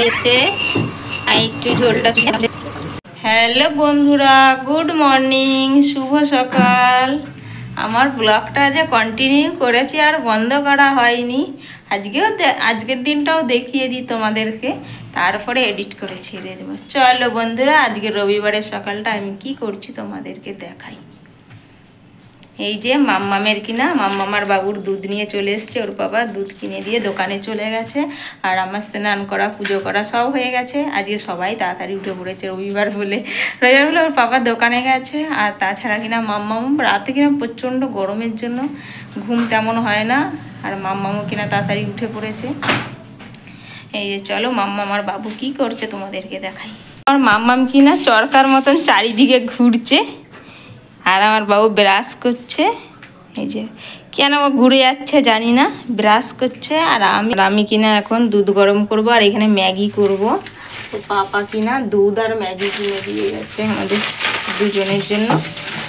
এসছে একটু ঝোলটা। হ্যালো বন্ধুরা, গুড মর্নিং, শুভ সকাল। আমার ব্লগটা যে কন্টিনিউ করেছি আর বন্ধ করা হয়নি। আজকের দিনটাও দেখিয়ে দিই তোমাদেরকে, তারপরে এডিট করে ছেড়ে দেবো। চলো বন্ধুরা, আজকে রবিবারের সকালটা আমি কি করছি তোমাদেরকে দেখাই। এই যে মাম্মামের কিনা মাম্মামার বাবুর দুধ নিয়ে চলে এসছে। ওর বাবা দুধ কিনে দিয়ে দোকানে চলে গেছে। আর আমার স্নান করা, পুজো করা সব হয়ে গেছে। আজকে সবাই তাড়াতাড়ি উঠে পড়েছে রবিবার বলে। ওর বাবা দোকানে গেছে। আর তাছাড়া কিনা মাম্মাম রাতে কিনা প্রচণ্ড গরমের জন্য ঘুম তেমন হয় না। আর মাম্মামও কিনা তাড়াতাড়ি উঠে পড়েছে। এই যে চলো মাম্মামার বাবু কি করছে তোমাদেরকে দেখাই। আমার মাম্মাম কিনা চরকার মতন চারিদিকে ঘুরছে। আর আমার বাবু ব্রাশ করছে। এই যে কেন ঘুরে যাচ্ছে জানি না, ব্রাশ করছে। আর আমি কিনা এখন দুধ গরম করব আর এখানে ম্যাগি করব। তো পাপা কিনা দুধ আর ম্যাগি কিনে দিয়ে গেছে আমাদের দুজনের জন্য।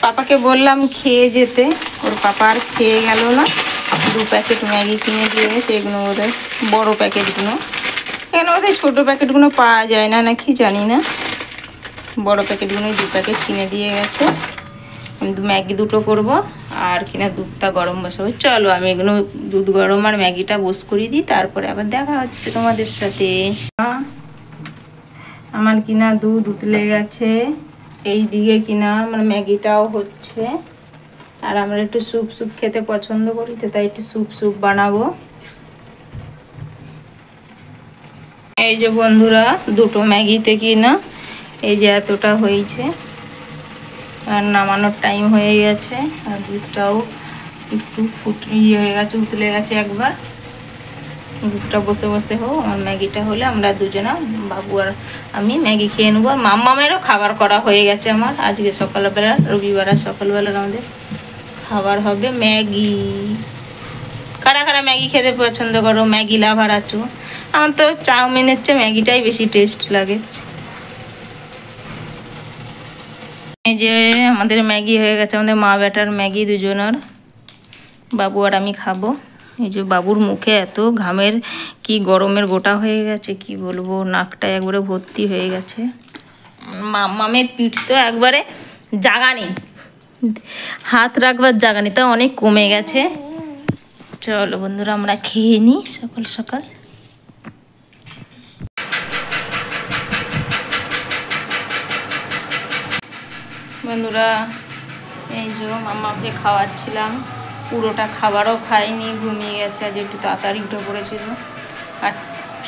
পাপাকে বললাম খেয়ে যেতে, ওর পাপা আর খেয়ে গেল না। 2 প্যাকেট ম্যাগি কিনে দিয়ে গেছে। এগুলো বোধহয় বড়ো প্যাকেটগুলো, এখানে বোধহয় ছোটো প্যাকেটগুলো পাওয়া যায় না নাকি জানি না। বড়ো প্যাকেটগুলোই 2 প্যাকেট কিনে দিয়ে গেছে। ম্যাগি দুটো করব আর কিনা দুধটা গরম বসাবো। চলো আমি এগুলো দুধ গরম আর ম্যাগিটা বস করিয়ে দিই, তারপরে আবার দেখা হচ্ছে তোমাদের সাথে। আমার কিনা দুধ উতলে গেছে, এই দিকে কিনা মানে ম্যাগিটাও হচ্ছে। আর আমরা একটু স্যুপ খেতে পছন্দ করি, তো তাই একটু স্যুপ বানাবো। এই যে বন্ধুরা, দুটো ম্যাগিতে কিনা এই যে এতটা হয়েছে। আর নামানোর টাইম হয়ে গেছে। আর দুধটাও একটু হয়ে গেছে, উতলে গেছে একবার। দুধটা বসে বসে হোক, আমার ম্যাগিটা হলে আমরা দুজনা বাবু আর আমি ম্যাগি খেয়ে নেবো। মাম্মামেরও খাবার করা হয়ে গেছে আমার। আজকে সকালবেলা, রবিবার আর সকালবেলা আমাদের খাবার হবে ম্যাগি। কারা কারা ম্যাগি খেতে পছন্দ করো, ম্যাগি লাভার আছো? আমার তো চাউমিনের চেয়ে ম্যাগিটাই বেশি টেস্ট লাগে। এই যে আমাদের ম্যাগি হয়ে গেছে, আমাদের মা বেটার ম্যাগি দুজনের। বাবু আর আমি খাবো। এই যে বাবুর মুখে এত ঘামের কি গরমের গোটা হয়ে গেছে, কি বলবো, নাকটা একবারে ভর্তি হয়ে গেছে। মামের পিঠ তো একবারে জাগা নেই, হাত রাখবার জাগা নেই, তা অনেক কমে গেছে। চলো বন্ধুরা আমরা খেয়ে নিই সকাল সকাল। বন্ধুরা এই যে মাম্মাকে খাওয়াচ্ছিলাম, পুরোটা খাবারও খাইনি, ঘুমিয়ে গেছে। আজ একটু তাড়াতাড়ি উঠে পড়েছিল,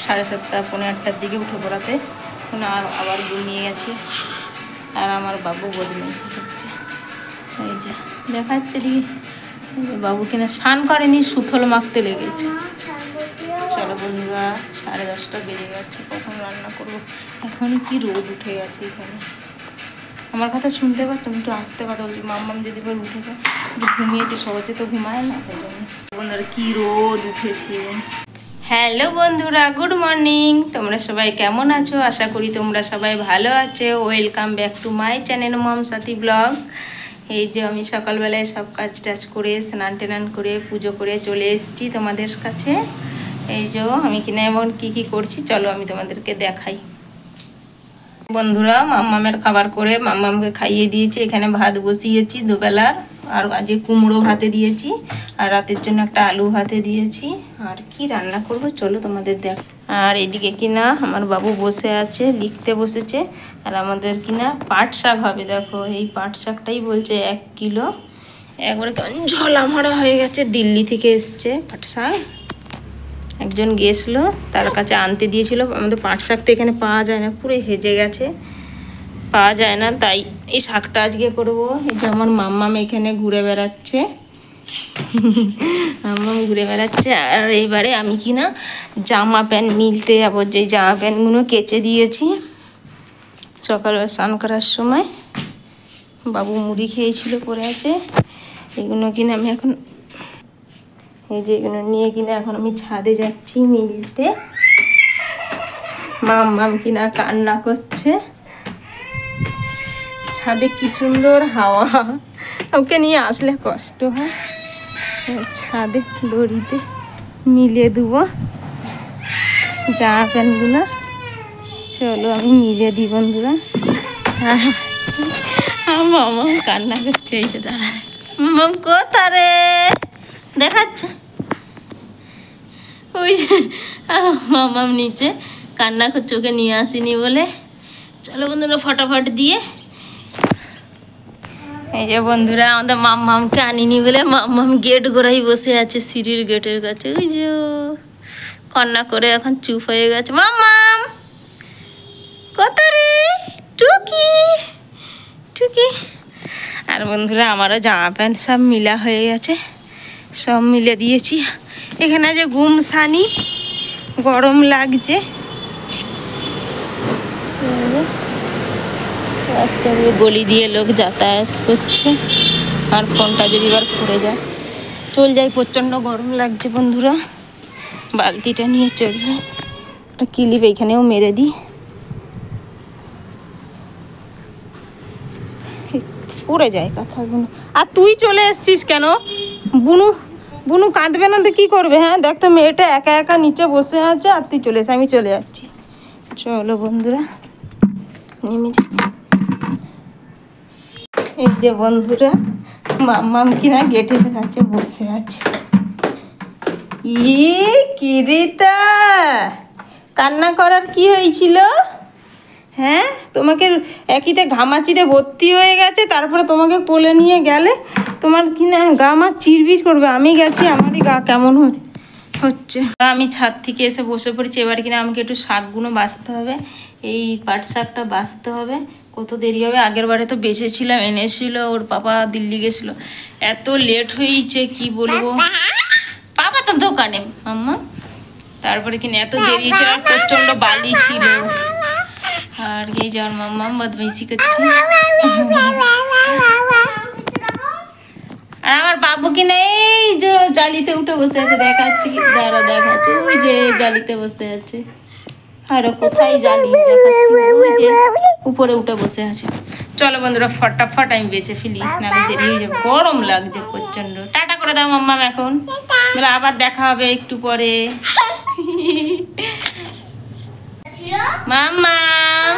7:30 পৌনে 8টার দিকে উঠে পড়াতে আবার ঘুমিয়ে গেছে। আর আমার বাবু বদমাইশি করছে। এই যে দেখাচ্ছে দিকে, বাবু কিনা স্নান করেনি, সুথল মাখতে লেগেছে। চলো বন্ধুরা, 10:30 বেজে যাচ্ছে, কখন রান্না করবো। এখন কি রোদ উঠে গেছে এখানে। আমার কথা শুনতে পাচ্ছ? আমি একটু আস্তে কথা বলছি। মাম্মাম যদি এবার উঠে যায়, ঘুমিয়েছে, সহজে তো ঘুমায় না, তাই জন্য। বন্ধুরা কি রোদ উঠেছে। হ্যালো বন্ধুরা, গুড মর্নিং। তোমরা সবাই কেমন আছো? আশা করি তোমরা সবাই ভালো আছো। Welcome back to my channel Mom Sathi blog. এই যে আমি সকালবেলায় সব কাজ টাজ করে স্নান করে পুজো করে চলে এসেছি তোমাদের কাছে। এই যে আমি কিনা এমন কি করছি, চলো আমি তোমাদেরকে দেখাই। বন্ধুরা মাম্মামের খাবার করে মাম্মামকে খাইয়ে দিয়েছি। এখানে ভাত বসিয়েছি দুবেলার, আর আজকে কুমড়ো ভাতে দিয়েছি, আর রাতের জন্য একটা আলু ভাতে দিয়েছি। আর কি রান্না করব চলো তোমাদের দেখ। আর এদিকে কিনা আমার বাবু বসে আছে, লিখতে বসেছে। আর আমাদের কিনা পাট শাক হবে। দেখো এই পাট শাকটাই বলছে 1 কিলো, একবারে কেমন ঝলামরা হয়ে গেছে। দিল্লি থেকে এসছে পাট শাক। একজন গেছিলো, তার কাছে আনতে দিয়েছিল। আমাদের পাট শাক তো এখানে পাওয়া যায় না, পুরো হেজে গেছে, পাওয়া যায় না, তাই এই শাকটা আজকে করবো। এই যে আমার মাম্মাম এখানে ঘুরে বেড়াচ্ছে, মাম্মাম ঘুরে বেড়াচ্ছে। আর এইবারে আমি কিনা জামা প্যান্ট মিলতে যাবো, যে জামা প্যান্টগুলো কেচে দিয়েছি সকালবেলা স্নান করার সময়। বাবু মুড়ি খেয়েছিল, পরে আছে। এগুলো কিনা আমি এখন, এই যে এগুলো নিয়ে কিনা এখন আমি ছাদে যাচ্ছি মিলতে। মাম্মাম কিনা কান্না করছে। ছাদে কি সুন্দর হাওয়া, ওকে নিয়ে আসলে কষ্ট হয়। ছাদে দড়িতে মিলে দেবো জামা প্যান্টগুলো। চলো আমি মিলে দিই বন্ধুরা। মামাম কান্না করছে, এই যে দাঁড়া। মামাম কোথারে দেখাচ্ছে, ওই যে মামাম নিচে কান্না করছে, ওকে নিয়ে আসিনি বলে। চলো বন্ধুরা ফটাফট দিয়ে, এই যে বন্ধুরা আমাদের মাম্মামকে আনিনি বলে মাম্মাম গেট গোড়াই বসে আছে, সিঁড়ির গেটের কাছে। ওই যে কান্না করে এখন চুপ হয়ে গেছে। মাম্মাম কোথারে, টুকি টুকি। আর বন্ধুরা আমারও জামা প্যান্ট সব মিলা হয়ে গেছে, সব মিলে দিয়েছি। এখানে যে গুমসানি, গরম লাগছে, রাস্তা দিয়ে গলি দিয়ে লোক যাতায়াত করছে। আর ফোনটা যদি এবার পড়ে যায়, চল যাই, প্রচণ্ড গরম লাগছে বন্ধুরা। বালতিটা নিয়ে চল যাই, একটা ক্লিপ এখানেও মেরে দিই, পড়ে যায় কথাগুলো। আর তুই চলে এসছিস কেন? বুনু বুনু কাঁদবে না তো কী করবে? হ্যাঁ দেখ তো, মেয়েটা একা একা নিচে বসে আছে আর তুই চলে এসে, আমি চলে যাচ্ছি। চলো বন্ধুরা নেমে যাই। এই যে বন্ধুরা মাম্মাম কিনা গেটের কাছে বসে আছে। কিরিতা, কান্না করার কি হয়েছিল? হ্যাঁ তোমাকে একইতে ঘামাচিতে ভর্তি হয়ে গেছে, তারপরে তোমাকে কোলে নিয়ে গেলে তোমার কিনা গা মা চিরবির করবে। আমি গেছি, আমারই গা কেমন হচ্ছে। আমি ছাদ থেকে এসে বসে পড়েছি। এবার কিনা আমাকে একটু শাকগুলো বাছতে হবে, এই পাট শাকটা বাছতে হবে। কত দেরি হবে, আগের বারে তো বেঁচেছিলাম, এনেছিল, ওর পাপা দিল্লি গেছিলো। এত লেট হয়েছে কি বলবো, পাপা তো দোকানে মাম্মা। তারপরে কিনা এত দেরি হয়েছে, আর প্রচণ্ড বালি ছিল। আর এই যাওয়ার মাম্মা বদমাইশি করছে। আর আমার বাবু কিনা এই যে জালিতে উঠে বসে আছে, দেখাচ্ছে কি দাঁড়া, দেখাচ্ছে ওই যে জালিতে বসে আছে। আর কোথায় জালি দেখাচ্ছে, ওই যে উপরে উঠে বসে আছে। চলো বন্ধুরা ফটাফট আমি বেঁচে ফেলি, নাহলে দেরি হয়ে যাবে, গরম লাগছে প্রচণ্ড। টাটা করে দাও মাম্মাম এখন, বলে আবার দেখা হবে একটু পরে। মাম্মাম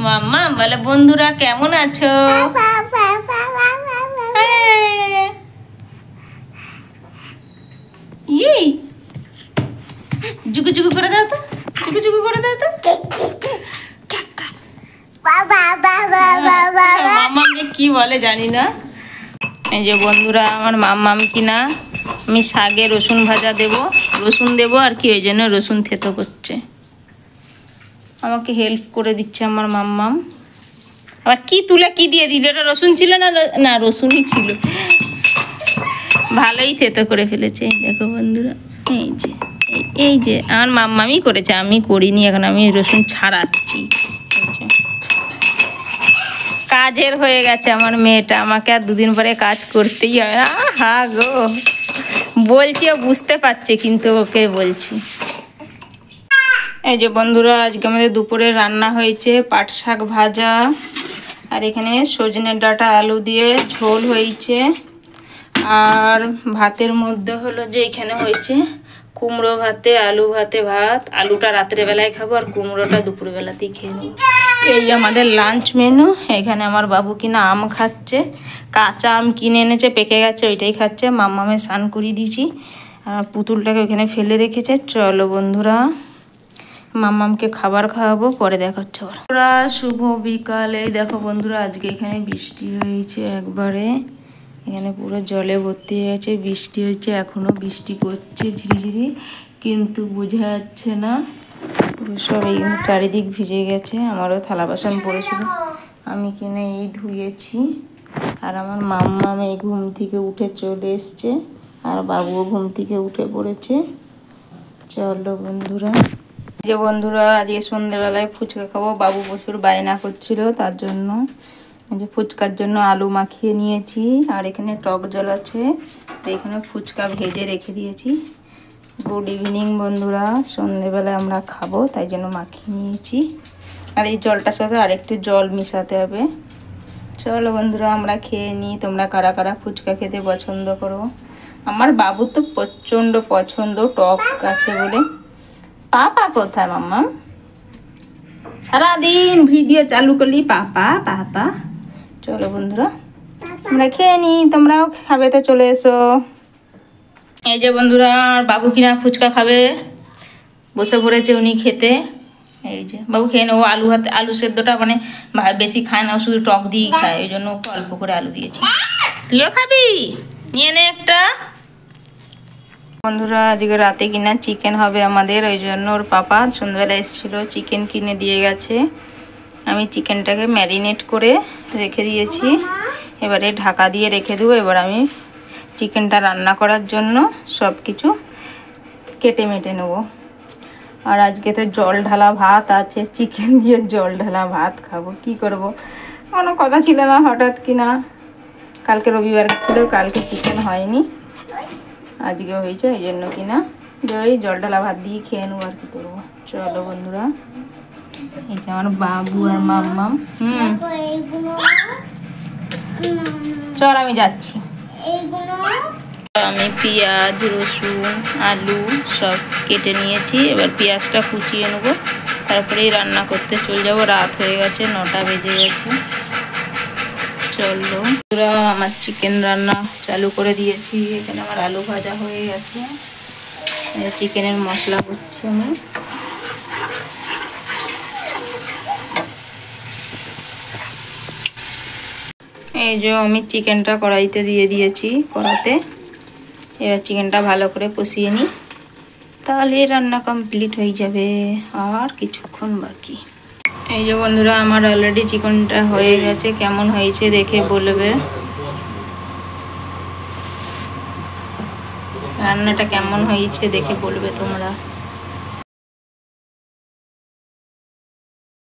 মাম্মাম বলে বন্ধুরা কেমন আছো? জুকু জুকু করে দাও তো, জুকু জুকু করে দাও তো। মাম্মাম যে কি বলে জানি না। এই যে বন্ধুরা আমার মাম্মাম কিনা আমি শাকে রসুন ভাজা দেবো, রসুন দেবো আর কি, ওই জন্য রসুন থেতো করছে, আমাকে হেল্প করে দিচ্ছে আমার মাম্মাম। আবার কি তুলে কি দিয়ে দিল, এটা রসুন ছিল না? না রসুনই ছিল, ভালোই থেতো করে ফেলেছে। দেখো বন্ধুরা, এই যে আমার মাম্মামই করেছে, আমি করিনি, এখন আমি রসুন ছাড়াচ্ছি। কাজের হয়ে গেছে আমার মেয়েটা, আমাকে আর দুদিন পরে কাজ করতেই হয়। হা গো বলছি, ও বুঝতে পারছে, কিন্তু ওকে বলছি। এই যে বন্ধুরা আজকে আমাদের দুপুরে রান্না হয়েছে পাট শাক ভাজা, আর এখানে সজনে ডাঁটা আলু দিয়ে ঝোল হয়েছে। আর ভাতের মধ্যে হলো যে এখানে হয়েছে কুমড়ো ভাতে, আলু ভাতে ভাত। আলুটা রাত্রেবেলায় খাবো আর কুমড়োটা দুপুরবেলাতেই খেয়ে নেবো। এই আমাদের লাঞ্চ মেনু। এখানে আমার বাবু কিনা আম খাচ্ছে, কাঁচা আম কিনে এনেছে, পেকে গেছে, ওইটাই খাচ্ছে। মাম্মামে স্নান করিয়ে দিয়েছি, পুতুলটাকে ওখানে ফেলে রেখেছে। চলো বন্ধুরা মাম্মামকে খাবার খাওয়াবো, পরে দেখা হচ্ছে। ওরা শুভ বিকালে। দেখো বন্ধুরা আজকে এখানে বৃষ্টি হয়েছে একবারে, এখানে পুরো জলে ভর্তি হয়ে গেছে, বৃষ্টি হয়েছে, এখনও বৃষ্টি পড়ছে ঝিরিঝিরি, কিন্তু বোঝা যাচ্ছে না। পুরো সব এই চারিদিক ভিজে গেছে। আমারও থালা বাসন পড়েছিল, আমি কিনে এই ধুয়েছি। আর আমার মাম্মাম এই ঘুম থেকে উঠে চলে এসছে, আর বাবুও ঘুম থেকে উঠে পড়েছে। চলো বন্ধুরা, যে বন্ধুরা আজকে সন্ধ্যেবেলায় ফুচকা খাবো। বাবু প্রচুর বায়না করছিল, তার জন্য যে ফুচকার জন্য আলু মাখিয়ে নিয়েছি, আর এখানে টক জল আছে, এখানে ফুচকা ভেজে রেখে দিয়েছি। গুড ইভিনিং বন্ধুরা, সন্ধ্যেবেলায় আমরা খাবো তাই জন্য মাখিয়ে নিয়েছি। আর এই জলটার সাথে আরেকটু জল মিশাতে হবে। চলো বন্ধুরা আমরা খেয়ে নিই। তোমরা কারা কারা ফুচকা খেতে পছন্দ করো? আমার বাবু তো প্রচণ্ড পছন্দ, টক আছে বলে। পাপা কোথায় মাম্মা? সারাদিন ভিডিও চালু করলি পাপা পাপা। চলো বন্ধুরা আমরা খেয়ে নিই, তোমরাও খাবে তো চলে এসো। এই যে বন্ধুরা বাবু কিনা ফুচকা খাবে, বসে পড়েছে উনি খেতে। এই যে বাবু খেয়ে নেবো। আলু সেদ্ধটা মানে বেশি খায় না, শুধু টক দিয়েই খায়, ওই জন্য ওকে অল্প করে আলু দিয়েছি। তুইও খাবি? নিয়ে নে একটা। বন্ধুরা আজকে রাতে কিনা চিকেন হবে আমাদের, ওই জন্য ওর পাপা সন্ধ্যাবেলা এসেছিলো, চিকেন কিনে দিয়ে গেছে। আমি চিকেনটাকে ম্যারিনেট করে রেখে দিয়েছি, এবারে ঢাকা দিয়ে রেখে দেবো। এবার আমি চিকেনটা রান্না করার জন্য সব কিছু কেটে মেটে নেবো। আর আজকে তো জল ঢালা ভাত আছে, চিকেন দিয়ে জল ঢালা ভাত খাবো। কি করব, কোনো কথা ছিল না, হঠাৎ কিনা কালকে রবিবার ছিল, কালকে চিকেন হয়নি, আজকে হয়েছে, এই জন্য কিনা ওই জল ঢালা ভাত দিয়ে খেয়ে নেবো। আর কি করবো। চলো বন্ধুরা, এই যে আমার বাবু আর মাম্মাম। চল আমি যাচ্ছি। আমি পেঁয়াজ রসুন আলু সব কেটে নিয়েছি, এবার পেঁয়াজটা কুচিয়ে নেবো, তারপরেই রান্না করতে চলে যাবো। রাত হয়ে গেছে, 9টা বেজে গেছে। চলো আমার চিকেন রান্না চালু করে দিয়েছি। এখানে আমার আলু ভাজা হয়ে গেছে, চিকেনের মশলা করছি আমি। এই যে আমি চিকেনটা কড়াইতে দিয়ে দিয়েছি, কড়াতে। এবার চিকেনটা ভালো করে কষিয়ে নিই, তাহলে রান্না কমপ্লিট হয়ে যাবে। আর কিছুক্ষণ বাকি। এই যে বন্ধুরা আমার অলরেডি চিকেনটা হয়ে গেছে, কেমন হয়েছে দেখে বলবে, রান্নাটা কেমন হয়েছে দেখে বলবে তোমরা।